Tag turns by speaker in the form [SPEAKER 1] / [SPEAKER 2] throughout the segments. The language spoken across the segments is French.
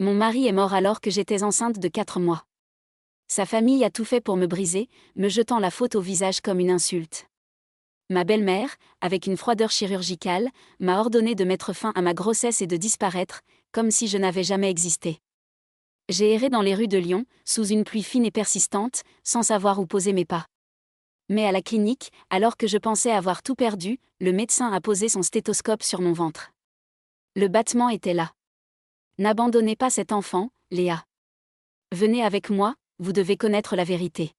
[SPEAKER 1] Mon mari est mort alors que j'étais enceinte de 4 mois. Sa famille a tout fait pour me briser, me jetant la faute au visage comme une insulte. Ma belle-mère, avec une froideur chirurgicale, m'a ordonné de mettre fin à ma grossesse et de disparaître, comme si je n'avais jamais existé. J'ai erré dans les rues de Lyon, sous une pluie fine et persistante, sans savoir où poser mes pas. Mais à la clinique, alors que je pensais avoir tout perdu, le médecin a posé son stéthoscope sur mon ventre. Le battement était là. N'abandonnez pas cet enfant, Léa. Venez avec moi, vous devez connaître la vérité.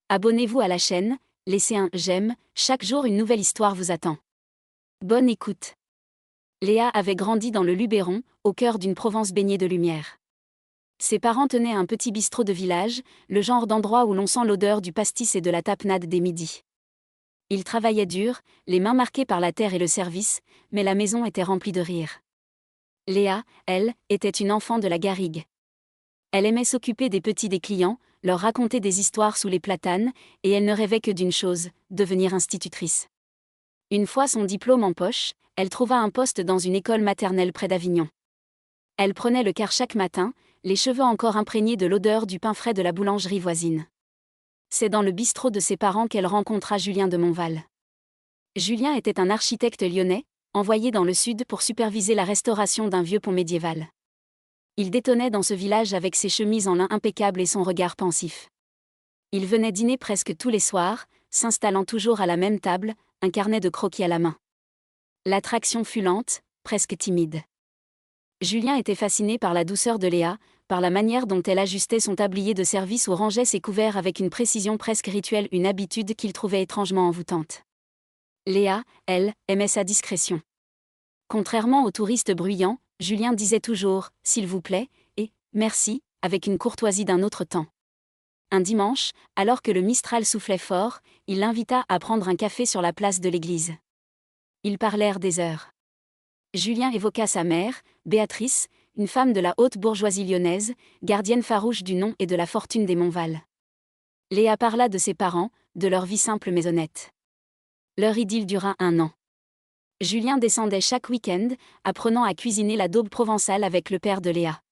[SPEAKER 1] Abonnez-vous à la chaîne, laissez un j'aime, chaque jour une nouvelle histoire vous attend. Bonne écoute. Léa avait grandi dans le Luberon, au cœur d'une Provence baignée de lumière. Ses parents tenaient un petit bistrot de village, le genre d'endroit où l'on sent l'odeur du pastis et de la tapenade des midis. Ils travaillaient dur, les mains marquées par la terre et le service, mais la maison était remplie de rire. Léa, elle, était une enfant de la garrigue. Elle aimait s'occuper des clients, leur raconter des histoires sous les platanes, et elle ne rêvait que d'une chose, devenir institutrice. Une fois son diplôme en poche, elle trouva un poste dans une école maternelle près d'Avignon. Elle prenait le car chaque matin, les cheveux encore imprégnés de l'odeur du pain frais de la boulangerie voisine. C'est dans le bistrot de ses parents qu'elle rencontra Julien de Montval. Julien était un architecte lyonnais, envoyé dans le sud pour superviser la restauration d'un vieux pont médiéval. Il détonnait dans ce village avec ses chemises en lin impeccable et son regard pensif. Il venait dîner presque tous les soirs, s'installant toujours à la même table, un carnet de croquis à la main. L'attraction fut lente, presque timide. Julien était fasciné par la douceur de Léa, par la manière dont elle ajustait son tablier de service ou rangeait ses couverts avec une précision presque rituelle, une habitude qu'il trouvait étrangement envoûtante. Léa, elle, aimait sa discrétion. Contrairement aux touristes bruyants, Julien disait toujours « s'il vous plaît » et « merci » avec une courtoisie d'un autre temps. Un dimanche, alors que le Mistral soufflait fort, il l'invita à prendre un café sur la place de l'église. Ils parlèrent des heures. Julien évoqua sa mère, Béatrice, une femme de la haute bourgeoisie lyonnaise, gardienne farouche du nom et de la fortune des Montval. Léa parla de ses parents, de leur vie simple mais honnête. Leur idylle dura 1 an. Julien descendait chaque week-end, apprenant à cuisiner la daube provençale avec le père de Léa.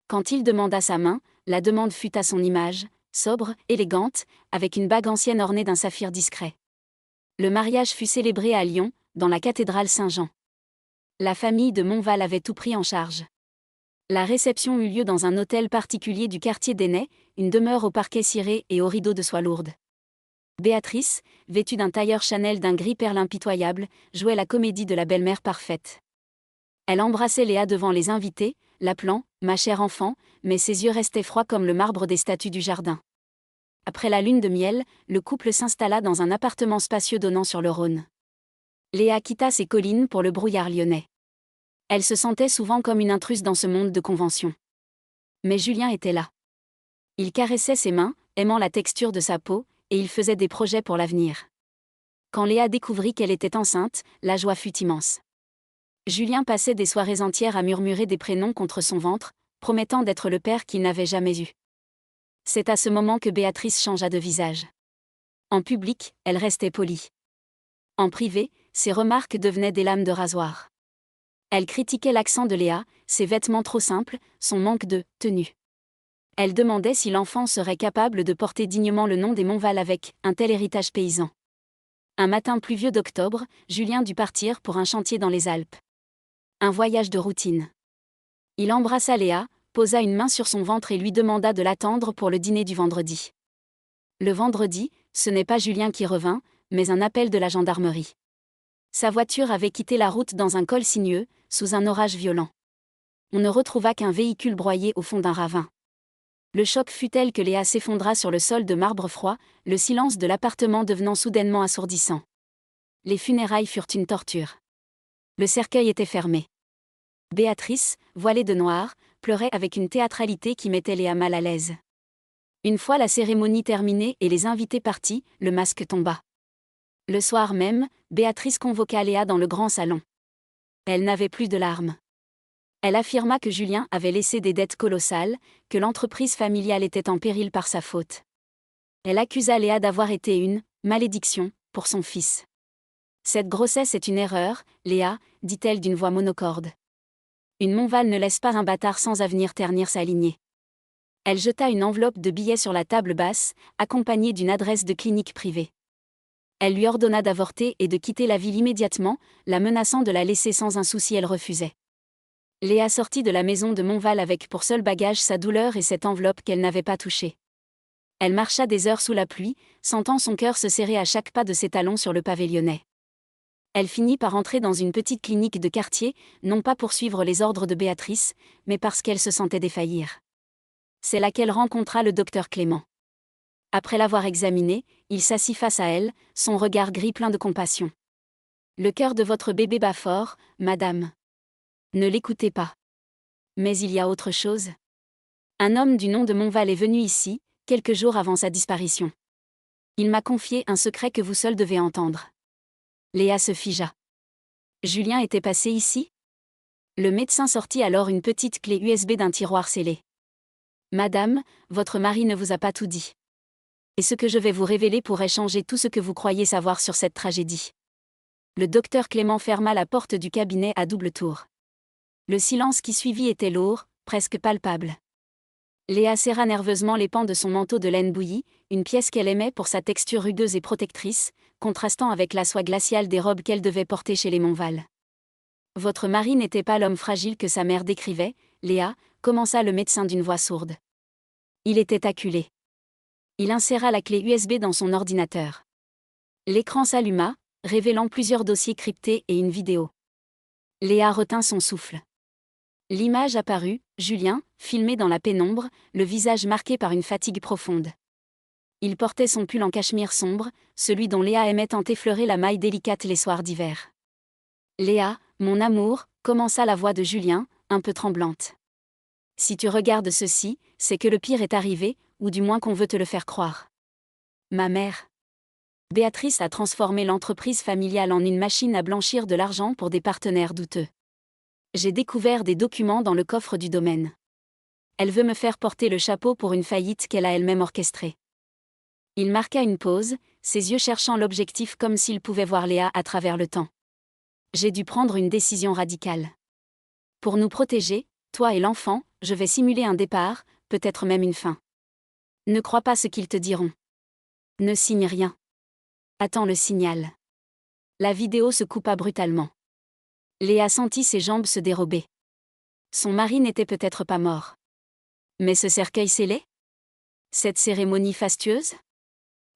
[SPEAKER 1] Quand il demanda sa main, la demande fut à son image, sobre, élégante, avec une bague ancienne ornée d'un saphir discret. Le mariage fut célébré à Lyon, dans la cathédrale Saint-Jean. La famille de Montval avait tout pris en charge. La réception eut lieu dans un hôtel particulier du quartier d'Ainay, une demeure au parquet ciré et aux rideaux de soie lourde. Béatrice, vêtue d'un tailleur Chanel d'un gris perle impitoyable, jouait la comédie de la belle-mère parfaite. Elle embrassait Léa devant les invités, l'appelant « ma chère enfant », mais ses yeux restaient froids comme le marbre des statues du jardin. Après la lune de miel, le couple s'installa dans un appartement spacieux donnant sur le Rhône. Léa quitta ses collines pour le brouillard lyonnais. Elle se sentait souvent comme une intruse dans ce monde de conventions. Mais Julien était là. Il caressait ses mains, aimant la texture de sa peau, et il faisait des projets pour l'avenir. Quand Léa découvrit qu'elle était enceinte, la joie fut immense. Julien passait des soirées entières à murmurer des prénoms contre son ventre, promettant d'être le père qu'il n'avait jamais eu. C'est à ce moment que Béatrice changea de visage. En public, elle restait polie. En privé, ses remarques devenaient des lames de rasoir. Elle critiquait l'accent de Léa, ses vêtements trop simples, son manque de « tenue ». Elle demandait si l'enfant serait capable de porter dignement le nom des Montval avec un tel héritage paysan. Un matin pluvieux d'octobre, Julien dut partir pour un chantier dans les Alpes. Un voyage de routine. Il embrassa Léa, posa une main sur son ventre et lui demanda de l'attendre pour le dîner du vendredi. Le vendredi, ce n'est pas Julien qui revint, mais un appel de la gendarmerie. Sa voiture avait quitté la route dans un col sinueux, sous un orage violent. On ne retrouva qu'un véhicule broyé au fond d'un ravin. Le choc fut tel que Léa s'effondra sur le sol de marbre froid, le silence de l'appartement devenant soudainement assourdissant. Les funérailles furent une torture. Le cercueil était fermé. Béatrice, voilée de noir, pleurait avec une théâtralité qui mettait Léa mal à l'aise. Une fois la cérémonie terminée et les invités partis, le masque tomba. Le soir même, Béatrice convoqua Léa dans le grand salon. Elle n'avait plus de larmes. Elle affirma que Julien avait laissé des dettes colossales, que l'entreprise familiale était en péril par sa faute. Elle accusa Léa d'avoir été une « malédiction » pour son fils. « Cette grossesse est une erreur, Léa », dit-elle d'une voix monocorde. Une Montval ne laisse pas un bâtard sans avenir ternir sa lignée. Elle jeta une enveloppe de billets sur la table basse, accompagnée d'une adresse de clinique privée. Elle lui ordonna d'avorter et de quitter la ville immédiatement, la menaçant de la laisser sans un souci. Elle refusait. Léa sortit de la maison de Montval avec pour seul bagage sa douleur et cette enveloppe qu'elle n'avait pas touchée. Elle marcha des heures sous la pluie, sentant son cœur se serrer à chaque pas de ses talons sur le pavé lyonnais. Elle finit par entrer dans une petite clinique de quartier, non pas pour suivre les ordres de Béatrice, mais parce qu'elle se sentait défaillir. C'est là qu'elle rencontra le docteur Clément. Après l'avoir examinée, il s'assit face à elle, son regard gris plein de compassion. « Le cœur de votre bébé bat fort, madame. Ne l'écoutez pas. Mais il y a autre chose. Un homme du nom de Montval est venu ici, quelques jours avant sa disparition. Il m'a confié un secret que vous seul devez entendre. » Léa se figea. Julien était passé ici ? Le médecin sortit alors une petite clé USB d'un tiroir scellé. « Madame, votre mari ne vous a pas tout dit. Et ce que je vais vous révéler pourrait changer tout ce que vous croyez savoir sur cette tragédie. » Le docteur Clément ferma la porte du cabinet à double tour. Le silence qui suivit était lourd, presque palpable. Léa serra nerveusement les pans de son manteau de laine bouillie, une pièce qu'elle aimait pour sa texture rugueuse et protectrice, contrastant avec la soie glaciale des robes qu'elle devait porter chez les Montval. « Votre mari n'était pas l'homme fragile que sa mère décrivait, Léa, » commença le médecin d'une voix sourde. Il était acculé. Il inséra la clé USB dans son ordinateur. L'écran s'alluma, révélant plusieurs dossiers cryptés et une vidéo. Léa retint son souffle. L'image apparut, Julien, filmé dans la pénombre, le visage marqué par une fatigue profonde. Il portait son pull en cachemire sombre, celui dont Léa aimait tant effleurer la maille délicate les soirs d'hiver. « Léa, mon amour », commença la voix de Julien, un peu tremblante. « Si tu regardes ceci, c'est que le pire est arrivé, ou du moins qu'on veut te le faire croire. Ma mère. » Béatrice a transformé l'entreprise familiale en une machine à blanchir de l'argent pour des partenaires douteux. J'ai découvert des documents dans le coffre du domaine. Elle veut me faire porter le chapeau pour une faillite qu'elle a elle-même orchestrée. Il marqua une pause, ses yeux cherchant l'objectif comme s'il pouvait voir Léa à travers le temps. J'ai dû prendre une décision radicale. Pour nous protéger, toi et l'enfant, je vais simuler un départ, peut-être même une fin. Ne crois pas ce qu'ils te diront. Ne signe rien. Attends le signal. La vidéo se coupa brutalement. Léa sentit ses jambes se dérober. Son mari n'était peut-être pas mort. Mais ce cercueil scellé ? Cette cérémonie fastueuse ?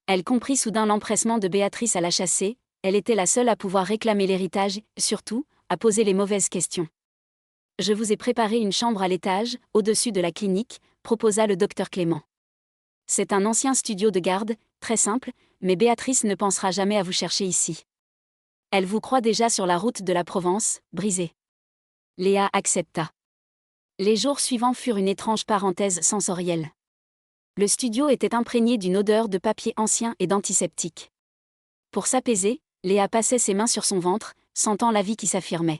[SPEAKER 1] Elle comprit soudain l'empressement de Béatrice à la chasser, elle était la seule à pouvoir réclamer l'héritage, surtout, à poser les mauvaises questions. « Je vous ai préparé une chambre à l'étage, au-dessus de la clinique », proposa le docteur Clément. « C'est un ancien studio de garde, très simple, mais Béatrice ne pensera jamais à vous chercher ici. Elle vous croit déjà sur la route de la Provence, brisée. » Léa accepta. Les jours suivants furent une étrange parenthèse sensorielle. Le studio était imprégné d'une odeur de papier ancien et d'antiseptique. Pour s'apaiser, Léa passait ses mains sur son ventre, sentant la vie qui s'affirmait.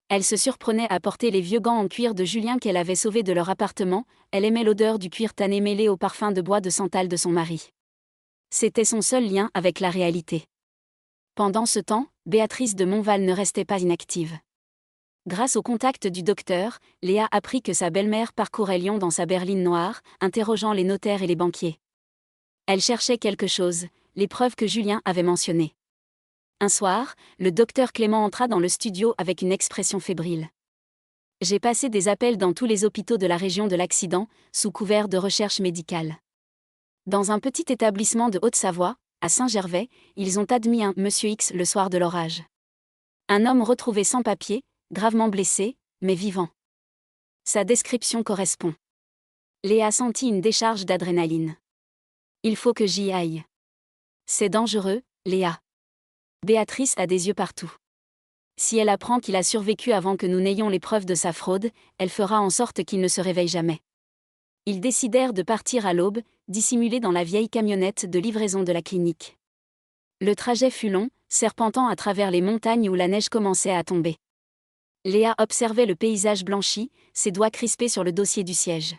[SPEAKER 1] Elle se surprenait à porter les vieux gants en cuir de Julien qu'elle avait sauvés de leur appartement, elle aimait l'odeur du cuir tanné mêlé au parfum de bois de santal de son mari. C'était son seul lien avec la réalité. Pendant ce temps, Béatrice de Montval ne restait pas inactive. Grâce au contact du docteur, Léa apprit que sa belle-mère parcourait Lyon dans sa berline noire, interrogeant les notaires et les banquiers. Elle cherchait quelque chose, les preuves que Julien avait mentionnées. Un soir, le docteur Clément entra dans le studio avec une expression fébrile. « J'ai passé des appels dans tous les hôpitaux de la région de l'accident, sous couvert de recherche médicale. Dans un petit établissement de Haute-Savoie, à Saint-Gervais, ils ont admis un « Monsieur X » le soir de l'orage. Un homme retrouvé sans papier, gravement blessé, mais vivant. Sa description correspond. Léa sentit une décharge d'adrénaline. Il faut que j'y aille. C'est dangereux, Léa. Béatrice a des yeux partout. Si elle apprend qu'il a survécu avant que nous n'ayons les preuves de sa fraude, elle fera en sorte qu'il ne se réveille jamais. Ils décidèrent de partir à l'aube, dissimulés dans la vieille camionnette de livraison de la clinique. Le trajet fut long, serpentant à travers les montagnes où la neige commençait à tomber. Léa observait le paysage blanchi, ses doigts crispés sur le dossier du siège.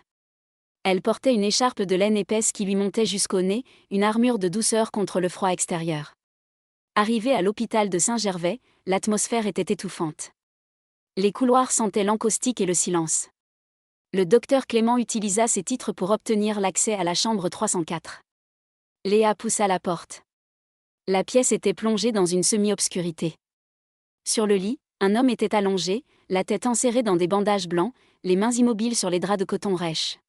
[SPEAKER 1] Elle portait une écharpe de laine épaisse qui lui montait jusqu'au nez, une armure de douceur contre le froid extérieur. Arrivée à l'hôpital de Saint-Gervais, l'atmosphère était étouffante. Les couloirs sentaient l'encaustique et le silence. Le docteur Clément utilisa ses titres pour obtenir l'accès à la chambre 304. Léa poussa la porte. La pièce était plongée dans une semi-obscurité. Sur le lit, un homme était allongé, la tête enserrée dans des bandages blancs, les mains immobiles sur les draps de coton rêche.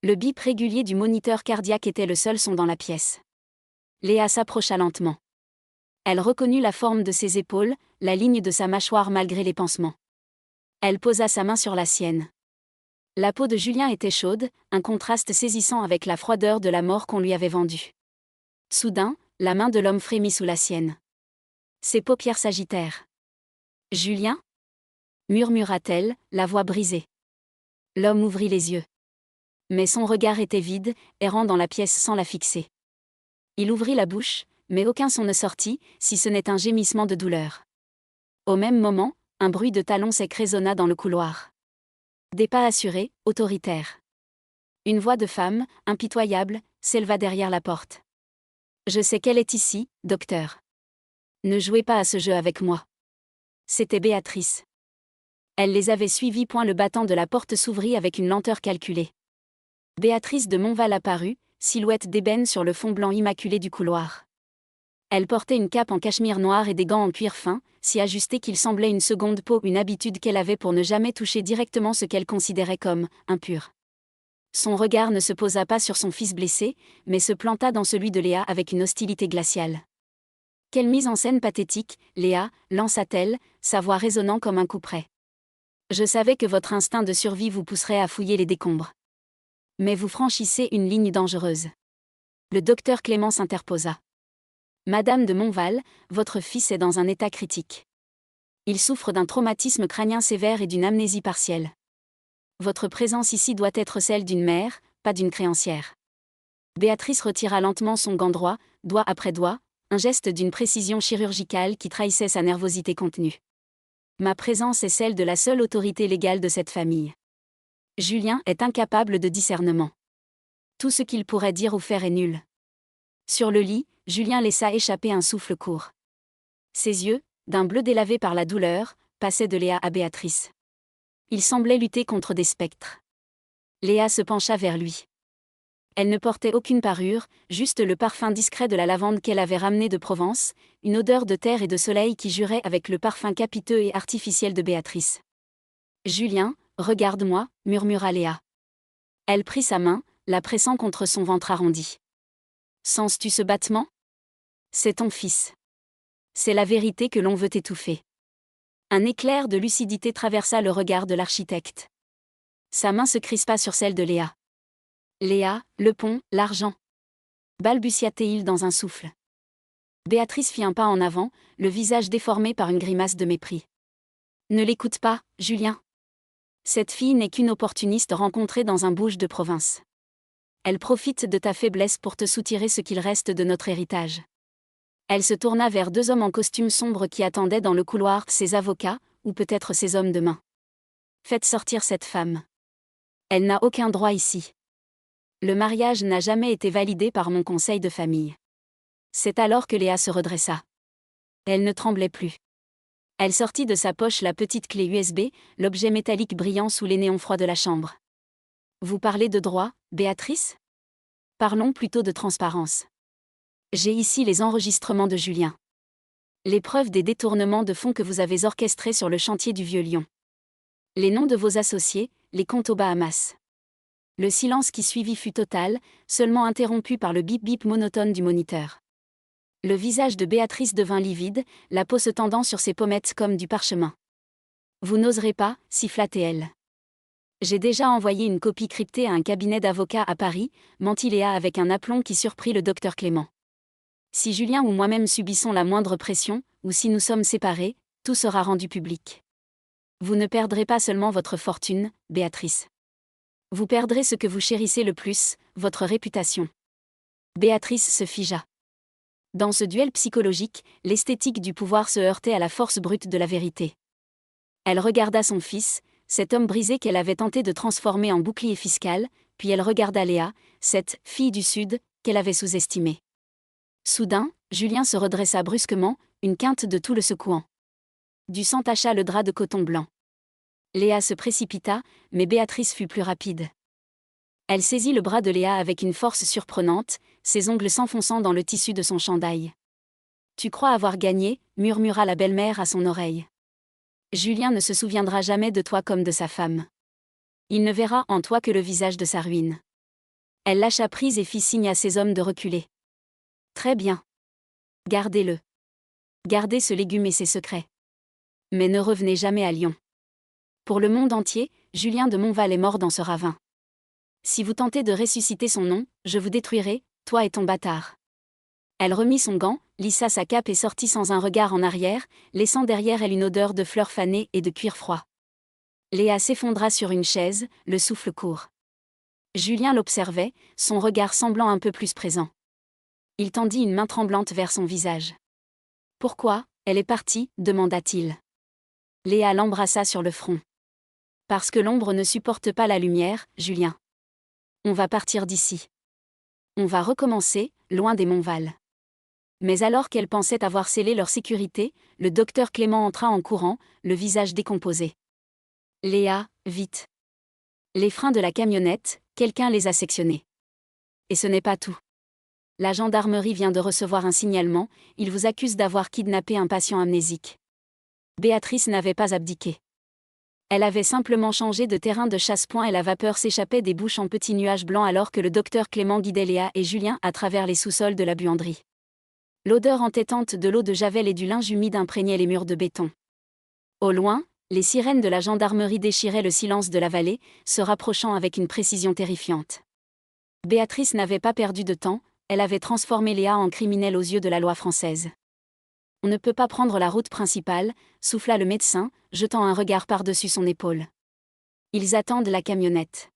[SPEAKER 1] Le bip régulier du moniteur cardiaque était le seul son dans la pièce. Léa s'approcha lentement. Elle reconnut la forme de ses épaules, la ligne de sa mâchoire malgré les pansements. Elle posa sa main sur la sienne. La peau de Julien était chaude, un contraste saisissant avec la froideur de la mort qu'on lui avait vendue. Soudain, la main de l'homme frémit sous la sienne. Ses paupières s'agitèrent. « Julien ?» murmura-t-elle, la voix brisée. L'homme ouvrit les yeux. Mais son regard était vide, errant dans la pièce sans la fixer. Il ouvrit la bouche, mais aucun son ne sortit, si ce n'est un gémissement de douleur. Au même moment, un bruit de talons sec résonna dans le couloir. Des pas assurés, autoritaires. Une voix de femme, impitoyable, s'éleva derrière la porte. « Je sais qu'elle est ici, docteur. Ne jouez pas à ce jeu avec moi. » C'était Béatrice. Elle les avait suivis. Le battant de la porte s'ouvrit avec une lenteur calculée. Béatrice de Montval apparut, silhouette d'ébène sur le fond blanc immaculé du couloir. Elle portait une cape en cachemire noir et des gants en cuir fin, si ajustés qu'ils semblaient une seconde peau, une habitude qu'elle avait pour ne jamais toucher directement ce qu'elle considérait comme impur. Son regard ne se posa pas sur son fils blessé, mais se planta dans celui de Léa avec une hostilité glaciale. « Quelle mise en scène pathétique, Léa !» lança-t-elle, sa voix résonnant comme un couperet. « Je savais que votre instinct de survie vous pousserait à fouiller les décombres. Mais vous franchissez une ligne dangereuse. » Le docteur Clément s'interposa. « Madame de Montval, votre fils est dans un état critique. Il souffre d'un traumatisme crânien sévère et d'une amnésie partielle. Votre présence ici doit être celle d'une mère, pas d'une créancière. » Béatrice retira lentement son gant droit, doigt après doigt, un geste d'une précision chirurgicale qui trahissait sa nervosité contenue. « Ma présence est celle de la seule autorité légale de cette famille. Julien est incapable de discernement. Tout ce qu'il pourrait dire ou faire est nul. » Sur le lit, Julien laissa échapper un souffle court. Ses yeux, d'un bleu délavé par la douleur, passaient de Léa à Béatrice. Il semblait lutter contre des spectres. Léa se pencha vers lui. Elle ne portait aucune parure, juste le parfum discret de la lavande qu'elle avait ramené de Provence, une odeur de terre et de soleil qui jurait avec le parfum capiteux et artificiel de Béatrice. « Julien, regarde-moi » murmura Léa. Elle prit sa main, la pressant contre son ventre arrondi. « Sens-tu ce battement ? C'est ton fils. C'est la vérité que l'on veut étouffer. » Un éclair de lucidité traversa le regard de l'architecte. Sa main se crispa sur celle de Léa. « Léa, le pont, l'argent. » balbutia-t-il dans un souffle. Béatrice fit un pas en avant, le visage déformé par une grimace de mépris. « Ne l'écoute pas, Julien. Cette fille n'est qu'une opportuniste rencontrée dans un bouge de province. Elle profite de ta faiblesse pour te soutirer ce qu'il reste de notre héritage. » Elle se tourna vers deux hommes en costume sombre qui attendaient dans le couloir, ses avocats, ou peut-être ses hommes de main. « Faites sortir cette femme. Elle n'a aucun droit ici. Le mariage n'a jamais été validé par mon conseil de famille. » C'est alors que Léa se redressa. Elle ne tremblait plus. Elle sortit de sa poche la petite clé USB, l'objet métallique brillant sous les néons froids de la chambre. « Vous parlez de droit, Béatrice ? Parlons plutôt de transparence. J'ai ici les enregistrements de Julien. Les preuves des détournements de fonds que vous avez orchestrés sur le chantier du Vieux Lyon. Les noms de vos associés, les comptes aux Bahamas. » Le silence qui suivit fut total, seulement interrompu par le bip-bip monotone du moniteur. Le visage de Béatrice devint livide, la peau se tendant sur ses pommettes comme du parchemin. « Vous n'oserez pas » siffla-t-elle. « J'ai déjà envoyé une copie cryptée à un cabinet d'avocats à Paris » mentit Léa avec un aplomb qui surprit le docteur Clément. « Si Julien ou moi-même subissons la moindre pression, ou si nous sommes séparés, tout sera rendu public. Vous ne perdrez pas seulement votre fortune, Béatrice. Vous perdrez ce que vous chérissez le plus, votre réputation. » Béatrice se figea. Dans ce duel psychologique, l'esthétique du pouvoir se heurtait à la force brute de la vérité. Elle regarda son fils, cet homme brisé qu'elle avait tenté de transformer en bouclier fiscal, puis elle regarda Léa, cette « fille du Sud » qu'elle avait sous-estimée. Soudain, Julien se redressa brusquement, une quinte de tout le secouant. Du sang tacha le drap de coton blanc. Léa se précipita, mais Béatrice fut plus rapide. Elle saisit le bras de Léa avec une force surprenante, ses ongles s'enfonçant dans le tissu de son chandail. « Tu crois avoir gagné » murmura la belle-mère à son oreille. « Julien ne se souviendra jamais de toi comme de sa femme. Il ne verra en toi que le visage de sa ruine. » Elle lâcha prise et fit signe à ses hommes de reculer. « Très bien. Gardez-le. Gardez ce légume et ses secrets. Mais ne revenez jamais à Lyon. Pour le monde entier, Julien de Montval est mort dans ce ravin. Si vous tentez de ressusciter son nom, je vous détruirai, toi et ton bâtard. » Elle remit son gant, lissa sa cape et sortit sans un regard en arrière, laissant derrière elle une odeur de fleurs fanées et de cuir froid. Léa s'effondra sur une chaise, le souffle court. Julien l'observait, son regard semblant un peu plus présent. Il tendit une main tremblante vers son visage. « Pourquoi, elle est partie ?» demanda-t-il. Léa l'embrassa sur le front. « Parce que l'ombre ne supporte pas la lumière, Julien. On va partir d'ici. On va recommencer, loin des Montval. » Mais alors qu'elle pensait avoir scellé leur sécurité, le docteur Clément entra en courant, le visage décomposé. « Léa, vite. Les freins de la camionnette, quelqu'un les a sectionnés. Et ce n'est pas tout. La gendarmerie vient de recevoir un signalement, ils vous accusent d'avoir kidnappé un patient amnésique. » Béatrice n'avait pas abdiqué. Elle avait simplement changé de terrain de chasse-point et la vapeur s'échappait des bouches en petits nuages blancs alors que le docteur Clément guidait Léa et Julien à travers les sous-sols de la buanderie. L'odeur entêtante de l'eau de javel et du linge humide imprégnait les murs de béton. Au loin, les sirènes de la gendarmerie déchiraient le silence de la vallée, se rapprochant avec une précision terrifiante. Béatrice n'avait pas perdu de temps, elle avait transformé Léa en criminelle aux yeux de la loi française. « On ne peut pas prendre la route principale », souffla le médecin, jetant un regard par-dessus son épaule. « Ils attendent la camionnette.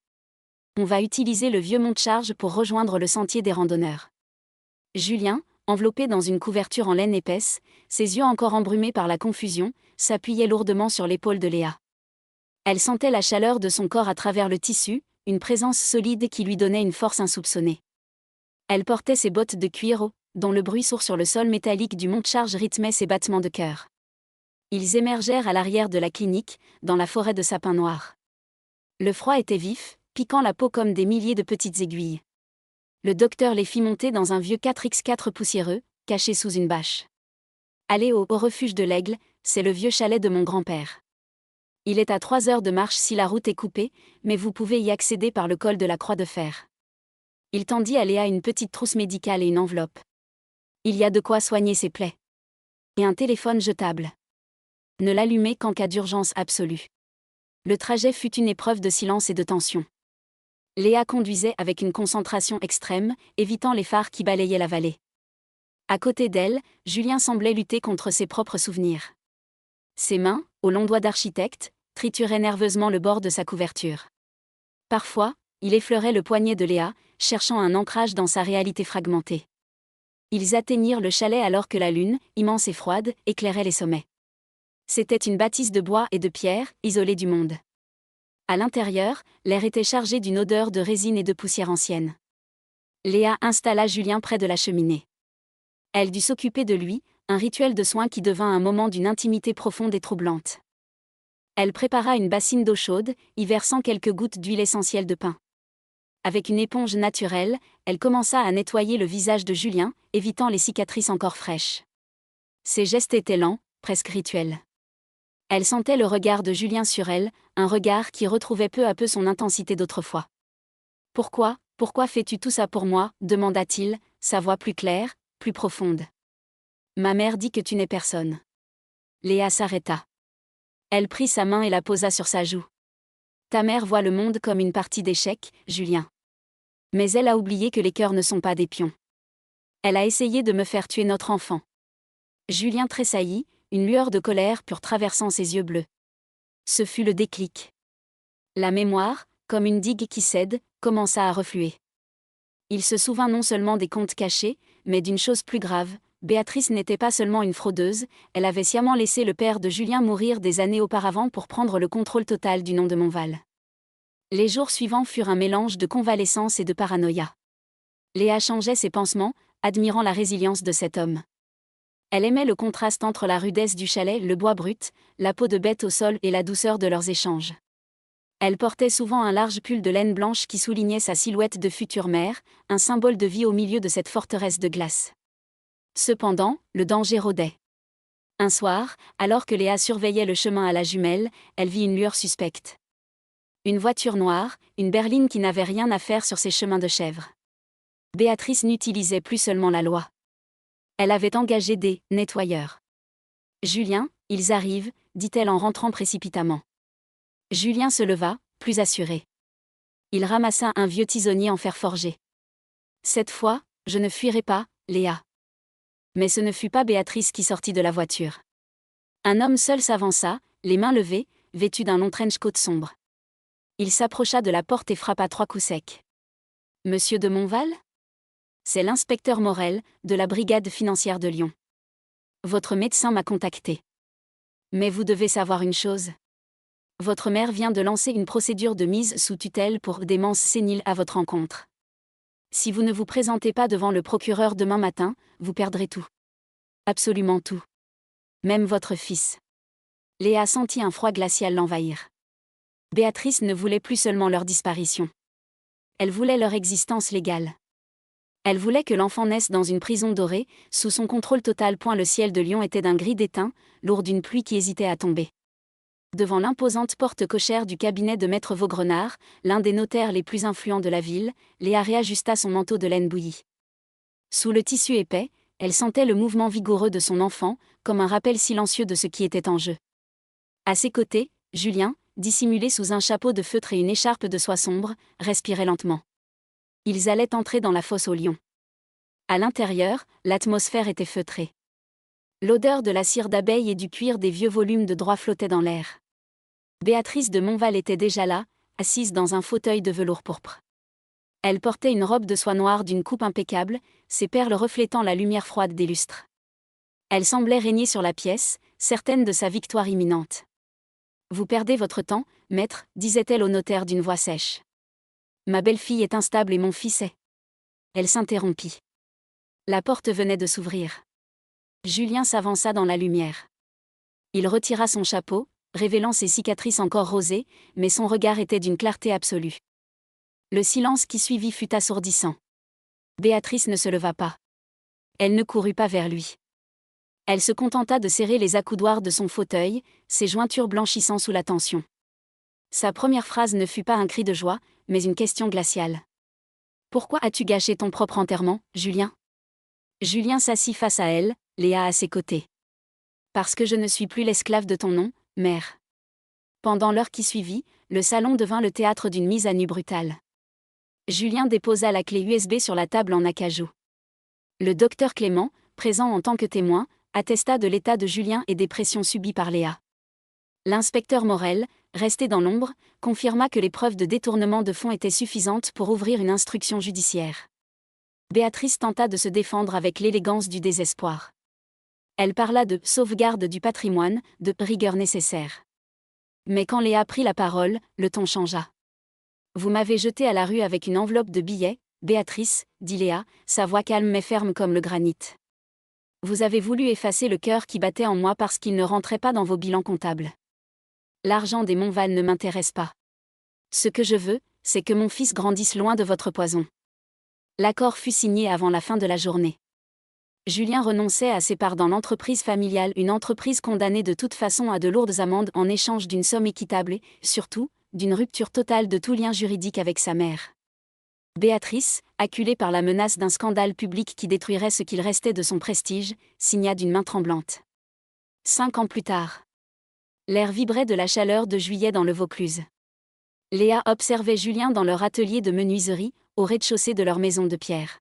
[SPEAKER 1] On va utiliser le vieux monte-charge pour rejoindre le sentier des randonneurs. » Julien, enveloppé dans une couverture en laine épaisse, ses yeux encore embrumés par la confusion, s'appuyait lourdement sur l'épaule de Léa. Elle sentait la chaleur de son corps à travers le tissu, une présence solide qui lui donnait une force insoupçonnée. Elle portait ses bottes de cuir dont le bruit sourd sur le sol métallique du monte-charge rythmait ses battements de cœur. Ils émergèrent à l'arrière de la clinique, dans la forêt de sapins noirs. Le froid était vif, piquant la peau comme des milliers de petites aiguilles. Le docteur les fit monter dans un vieux 4x4 poussiéreux, caché sous une bâche. « Allez au refuge de l'Aigle, c'est le vieux chalet de mon grand-père. Il est à 3 heures de marche si la route est coupée, mais vous pouvez y accéder par le col de la Croix de Fer. » Il tendit à Léa une petite trousse médicale et une enveloppe. « Il y a de quoi soigner ses plaies. Et un téléphone jetable. Ne l'allumez qu'en cas d'urgence absolue. » Le trajet fut une épreuve de silence et de tension. Léa conduisait avec une concentration extrême, évitant les phares qui balayaient la vallée. À côté d'elle, Julien semblait lutter contre ses propres souvenirs. Ses mains, aux longs doigts d'architecte, trituraient nerveusement le bord de sa couverture. Parfois, il effleurait le poignet de Léa, cherchant un ancrage dans sa réalité fragmentée. Ils atteignirent le chalet alors que la lune, immense et froide, éclairait les sommets. C'était une bâtisse de bois et de pierre, isolée du monde. À l'intérieur, l'air était chargé d'une odeur de résine et de poussière ancienne. Léa installa Julien près de la cheminée. Elle dut s'occuper de lui, un rituel de soins qui devint un moment d'une intimité profonde et troublante. Elle prépara une bassine d'eau chaude, y versant quelques gouttes d'huile essentielle de pin. Avec une éponge naturelle, elle commença à nettoyer le visage de Julien, évitant les cicatrices encore fraîches. Ses gestes étaient lents, presque rituels. Elle sentait le regard de Julien sur elle, un regard qui retrouvait peu à peu son intensité d'autrefois. « Pourquoi fais-tu tout ça pour moi ?» demanda-t-il, sa voix plus claire, plus profonde. « Ma mère dit que tu n'es personne. » Léa s'arrêta. Elle prit sa main et la posa sur sa joue. « Ta mère voit le monde comme une partie d'échecs, Julien. Mais elle a oublié que les cœurs ne sont pas des pions. Elle a essayé de me faire tuer notre enfant. » Julien tressaillit, une lueur de colère pure traversant ses yeux bleus. Ce fut le déclic. La mémoire, comme une digue qui cède, commença à refluer. Il se souvint non seulement des comptes cachés, mais d'une chose plus grave. Béatrice n'était pas seulement une fraudeuse, elle avait sciemment laissé le père de Julien mourir des années auparavant pour prendre le contrôle total du nom de Montval. Les jours suivants furent un mélange de convalescence et de paranoïa. Léa changeait ses pansements, admirant la résilience de cet homme. Elle aimait le contraste entre la rudesse du chalet, le bois brut, la peau de bête au sol et la douceur de leurs échanges. Elle portait souvent un large pull de laine blanche qui soulignait sa silhouette de future mère, un symbole de vie au milieu de cette forteresse de glace. Cependant, le danger rôdait. Un soir, alors que Léa surveillait le chemin à la jumelle, elle vit une lueur suspecte. Une voiture noire, une berline qui n'avait rien à faire sur ces chemins de chèvre. Béatrice n'utilisait plus seulement la loi. Elle avait engagé des nettoyeurs. « Julien, ils arrivent », dit-elle en rentrant précipitamment. Julien se leva, plus assuré. Il ramassa un vieux tisonnier en fer forgé. « Cette fois, je ne fuirai pas, Léa. » Mais ce ne fut pas Béatrice qui sortit de la voiture. Un homme seul s'avança, les mains levées, vêtu d'un long trench-coat sombre. Il s'approcha de la porte et frappa 3 coups secs. « Monsieur de Montval ? C'est l'inspecteur Morel, de la brigade financière de Lyon. Votre médecin m'a contacté. Mais vous devez savoir une chose. Votre mère vient de lancer une procédure de mise sous tutelle pour démence sénile à votre encontre. Si vous ne vous présentez pas devant le procureur demain matin, vous perdrez tout. Absolument tout. Même votre fils. » Léa sentit un froid glacial l'envahir. Béatrice ne voulait plus seulement leur disparition. Elle voulait leur existence légale. Elle voulait que l'enfant naisse dans une prison dorée, sous son contrôle total. Le ciel de Lyon était d'un gris d'étain, lourd d'une pluie qui hésitait à tomber. Devant l'imposante porte cochère du cabinet de Maître Vaugrenard, l'un des notaires les plus influents de la ville, Léa réajusta son manteau de laine bouillie. Sous le tissu épais, elle sentait le mouvement vigoureux de son enfant, comme un rappel silencieux de ce qui était en jeu. À ses côtés, Julien, dissimulé sous un chapeau de feutre et une écharpe de soie sombre, respirait lentement. Ils allaient entrer dans la fosse aux lions. À l'intérieur, l'atmosphère était feutrée. L'odeur de la cire d'abeille et du cuir des vieux volumes de droit flottait dans l'air. Béatrice de Montval était déjà là, assise dans un fauteuil de velours pourpre. Elle portait une robe de soie noire d'une coupe impeccable, ses perles reflétant la lumière froide des lustres. Elle semblait régner sur la pièce, certaine de sa victoire imminente. « Vous perdez votre temps, maître », disait-elle au notaire d'une voix sèche. « Ma belle-fille est instable et mon fils est... » Elle s'interrompit. La porte venait de s'ouvrir. Julien s'avança dans la lumière. Il retira son chapeau, révélant ses cicatrices encore rosées, mais son regard était d'une clarté absolue. Le silence qui suivit fut assourdissant. Béatrice ne se leva pas. Elle ne courut pas vers lui. Elle se contenta de serrer les accoudoirs de son fauteuil, ses jointures blanchissant sous la tension. Sa première phrase ne fut pas un cri de joie, mais une question glaciale. « Pourquoi as-tu gâché ton propre enterrement, Julien ?» Julien s'assit face à elle, Léa à ses côtés. « Parce que je ne suis plus l'esclave de ton nom, mère. » Pendant l'heure qui suivit, le salon devint le théâtre d'une mise à nu brutale. Julien déposa la clé USB sur la table en acajou. Le docteur Clément, présent en tant que témoin, attesta de l'état de Julien et des pressions subies par Léa. L'inspecteur Morel, resté dans l'ombre, confirma que les preuves de détournement de fonds étaient suffisantes pour ouvrir une instruction judiciaire. Béatrice tenta de se défendre avec l'élégance du désespoir. Elle parla de « sauvegarde du patrimoine », de « rigueur nécessaire ». Mais quand Léa prit la parole, le ton changea. « Vous m'avez jeté à la rue avec une enveloppe de billets, Béatrice, » dit Léa, sa voix calme mais ferme comme le granit. « Vous avez voulu effacer le cœur qui battait en moi parce qu'il ne rentrait pas dans vos bilans comptables. L'argent des Montval ne m'intéresse pas. Ce que je veux, c'est que mon fils grandisse loin de votre poison. » L'accord fut signé avant la fin de la journée. Julien renonçait à ses parts dans l'entreprise familiale, une entreprise condamnée de toute façon à de lourdes amendes en échange d'une somme équitable et, surtout, d'une rupture totale de tout lien juridique avec sa mère. Béatrice, acculée par la menace d'un scandale public qui détruirait ce qu'il restait de son prestige, signa d'une main tremblante. 5 ans plus tard. L'air vibrait de la chaleur de juillet dans le Vaucluse. Léa observait Julien dans leur atelier de menuiserie, au rez-de-chaussée de leur maison de pierre.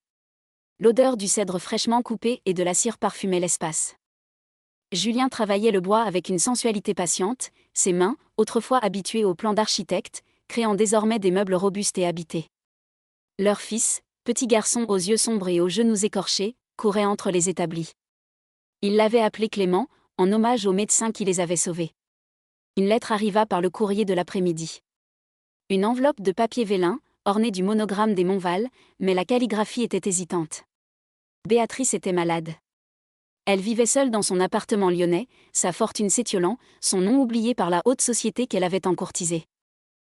[SPEAKER 1] L'odeur du cèdre fraîchement coupé et de la cire parfumait l'espace. Julien travaillait le bois avec une sensualité patiente, ses mains, autrefois habituées aux plans d'architecte, créant désormais des meubles robustes et habités. Leur fils, petit garçon aux yeux sombres et aux genoux écorchés, courait entre les établis. Il l'avait appelé Clément, en hommage au médecin qui les avait sauvés. Une lettre arriva par le courrier de l'après-midi. Une enveloppe de papier vélin, ornée du monogramme des Montval, mais la calligraphie était hésitante. Béatrice était malade. Elle vivait seule dans son appartement lyonnais, sa fortune s'étiolant, son nom oublié par la haute société qu'elle avait tant courtisé.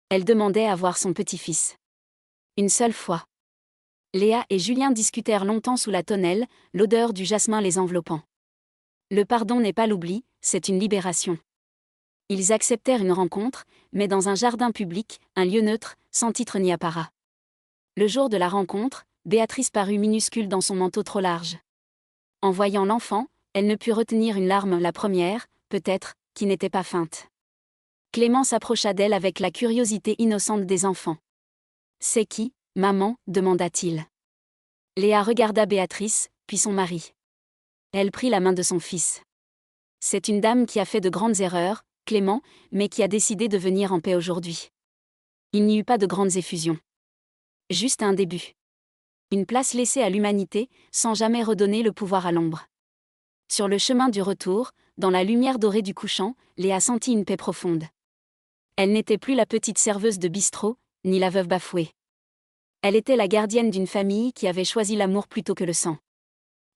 [SPEAKER 1] Elle demandait à voir son petit-fils. Une seule fois. Léa et Julien discutèrent longtemps sous la tonnelle, l'odeur du jasmin les enveloppant. Le pardon n'est pas l'oubli, c'est une libération. Ils acceptèrent une rencontre, mais dans un jardin public, un lieu neutre, sans titre ni apparat. Le jour de la rencontre, Béatrice parut minuscule dans son manteau trop large. En voyant l'enfant, elle ne put retenir une larme, la première, peut-être, qui n'était pas feinte. Clément s'approcha d'elle avec la curiosité innocente des enfants. « C'est qui, maman ?» demanda-t-il. Léa regarda Béatrice, puis son mari. Elle prit la main de son fils. « C'est une dame qui a fait de grandes erreurs, Clément, mais qui a décidé de venir en paix aujourd'hui. » Il n'y eut pas de grandes effusions. Juste un début. Une place laissée à l'humanité, sans jamais redonner le pouvoir à l'ombre. Sur le chemin du retour, dans la lumière dorée du couchant, Léa sentit une paix profonde. Elle n'était plus la petite serveuse de bistrot, ni la veuve bafouée. Elle était la gardienne d'une famille qui avait choisi l'amour plutôt que le sang.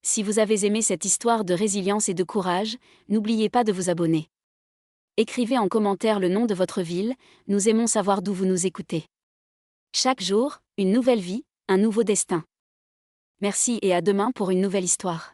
[SPEAKER 1] Si vous avez aimé cette histoire de résilience et de courage, n'oubliez pas de vous abonner. Écrivez en commentaire le nom de votre ville, nous aimons savoir d'où vous nous écoutez. Chaque jour, une nouvelle vie, un nouveau destin. Merci et à demain pour une nouvelle histoire.